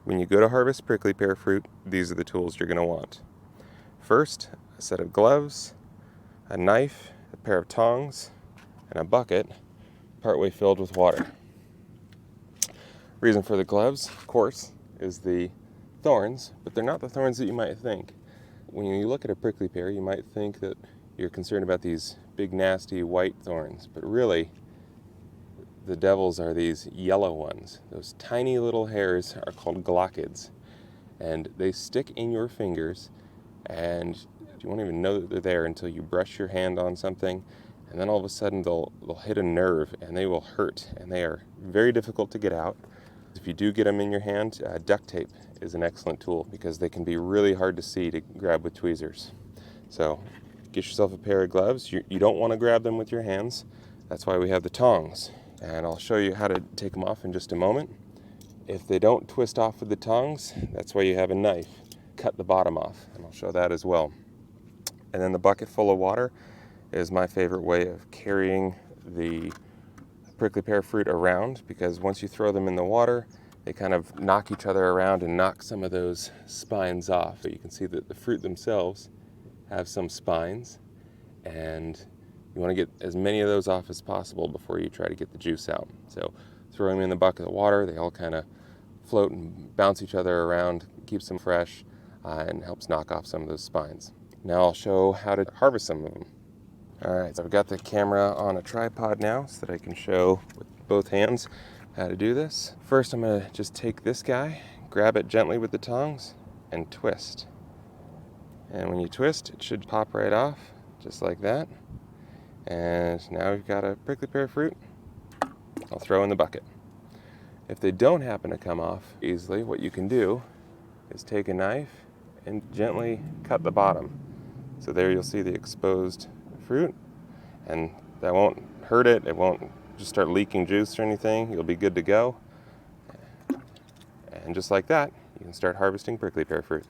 When you go to harvest prickly pear fruit, these are the tools you're going to want. First, a set of gloves, a knife, a pair of tongs, and a bucket partway filled with water. Reason for the gloves, of course, is the thorns, but they're not the thorns that you might think. When you look at a prickly pear, you might think that you're concerned about these big, nasty white thorns, but really, the devils are these yellow ones. Those tiny little hairs are called glockids, and they stick in your fingers, and you won't even know that they're there until you brush your hand on something, and then all of a sudden they'll hit a nerve, and they will hurt, and they are very difficult to get out. If you do get them in your hand, duct tape is an excellent tool because they can be really hard to see to grab with tweezers. So get yourself a pair of gloves. You don't want to grab them with your hands. That's why we have the tongs. And I'll show you how to take them off in just a moment. If they don't twist off with the tongs, that's why you have a knife. Cut the bottom off, and I'll show that as well. And then the bucket full of water is my favorite way of carrying the prickly pear fruit around, because once you throw them in the water, they kind of knock each other around and knock some of those spines off. But you can see that the fruit themselves have some spines, and you want to get as many of those off as possible before you try to get the juice out. So throw them in the bucket of water, they all kind of float and bounce each other around, keeps them fresh, and helps knock off some of those spines. Now I'll show how to harvest some of them. Alright, so I've got the camera on a tripod now so that I can show with both hands how to do this. First, I'm going to just take this guy, grab it gently with the tongs, and twist. And when you twist, it should pop right off, just like that. And now we've got a prickly pear fruit. I'll throw in the bucket. If they don't happen to come off easily, what you can do is take a knife and gently cut the bottom. So there you'll see the exposed fruit, and that won't hurt it. It won't just start leaking juice or anything. You'll be good to go. And just like that, you can start harvesting prickly pear fruit.